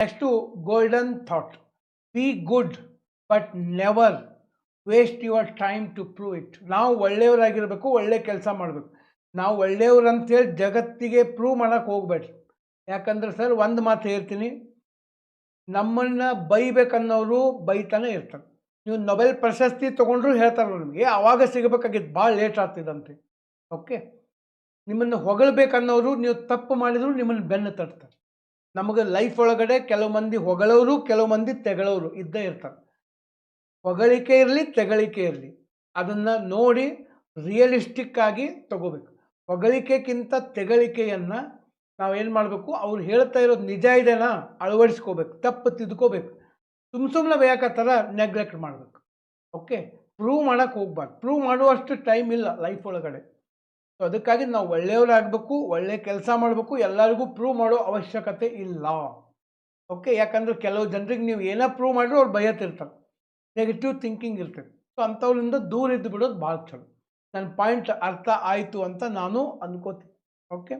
Next golden thought, be good but never waste your time to prove it. ನಾವು ಒಳ್ಳೆಯವರಾಗಿರಬೇಕು, ಒಳ್ಳೆ ಕೆಲಸ ಮಾಡಬೇಕು. ನಾವು ಒಳ್ಳೆಯವ್ರು ಅಂತೇಳಿ ಜಗತ್ತಿಗೆ ಪ್ರೂವ್ ಮಾಡೋಕ್ಕೆ ಹೋಗ್ಬೇಡ್ರಿ. ಯಾಕಂದ್ರೆ ಸರ್ ಒಂದು ಮಾತು ಹೇಳ್ತೀನಿ, ನಮ್ಮನ್ನು ಬೈಬೇಕನ್ನೋರು ಬೈತಾನೆ ಇರ್ತಾರೆ. ನೀವು ನೊಬೆಲ್ ಪ್ರಶಸ್ತಿ ತೊಗೊಂಡ್ರು ಹೇಳ್ತಾರೆ ನಿಮಗೆ ಆವಾಗ ಸಿಗಬೇಕಾಗಿತ್ತು, ಭಾಳ ಲೇಟ್ ಆಗ್ತಿದಂತೆ. ಓಕೆ, ನಿಮ್ಮನ್ನು ಹೊಗಳಬೇಕನ್ನೋರು ನೀವು ತಪ್ಪು ಮಾಡಿದ್ರು ನಿಮ್ಮನ್ನು ಬೆನ್ನು ತಟ್ತಾರೆ. ನಮಗೆ ಲೈಫ್ ಒಳಗಡೆ ಕೆಲವು ಮಂದಿ ಹೊಗಳವರು, ಕೆಲವು ಮಂದಿ ತೆಗಳವರು ಇದ್ದೇ ಇರ್ತಾರೆ. ಹೊಗಳಿಕೆ ಇರಲಿ, ತೆಗಳಿಕೆ ಇರಲಿ, ಅದನ್ನು ನೋಡಿ ರಿಯಲಿಸ್ಟಿಕ್ ಆಗಿ ತಗೋಬೇಕು. ಹೊಗಳಿಕೆಗಿಂತ ತೆಗಳಿಕೆಯನ್ನು ನಾವೇನು ಮಾಡಬೇಕು, ಅವ್ರು ಹೇಳ್ತಾ ಇರೋದು ನಿಜ ಇದೆನಾ ಅಳವಡಿಸ್ಕೋಬೇಕು, ತಪ್ಪು ತಿದ್ಕೋಬೇಕು. ಸುಮ್ಮನೆ ಬೇಕತ್ತರ ನೆಗ್ಲೆಕ್ಟ್ ಮಾಡಬೇಕು. ಓಕೆ, ಪ್ರೂವ್ ಮಾಡೋಕ್ಕೆ ಹೋಗ್ಬಾರ್ದು. ಪ್ರೂವ್ ಮಾಡುವಷ್ಟು ಟೈಮ್ ಇಲ್ಲ ಲೈಫ್ ಒಳಗಡೆ. ಸೊ ಅದಕ್ಕಾಗಿ ನಾವು ಒಳ್ಳೆಯವರಾಗಬೇಕು, ಒಳ್ಳೆ ಕೆಲಸ ಮಾಡಬೇಕು. ಎಲ್ಲರಿಗೂ ಪ್ರೂವ್ ಮಾಡೋ ಅವಶ್ಯಕತೆ ಇಲ್ಲ. ಓಕೆ, ಯಾಕಂದ್ರೆ ಕೆಲವು ಜನರಿಗೆ ನೀವು ಏನೋ ಪ್ರೂವ್ ಮಾಡಿದ್ರು ಅವ್ರು ಬಯತಿರ್ತಾರೆ, ನೆಗೆಟಿವ್ ಥಿಂಕಿಂಗ್ ಇರ್ತದೆ. ಸೊ ಅಂಥವ್ರಿಂದ ದೂರ ಇದ್ದು ಬಿಡೋದು ಭಾಳ ಚಲೋ. ನನ್ನ ಪಾಯಿಂಟ್ ಅರ್ಥ ಆಯಿತು ಅಂತ ನಾನು ಅನ್ಕೋತೀನಿ. ಓಕೆ.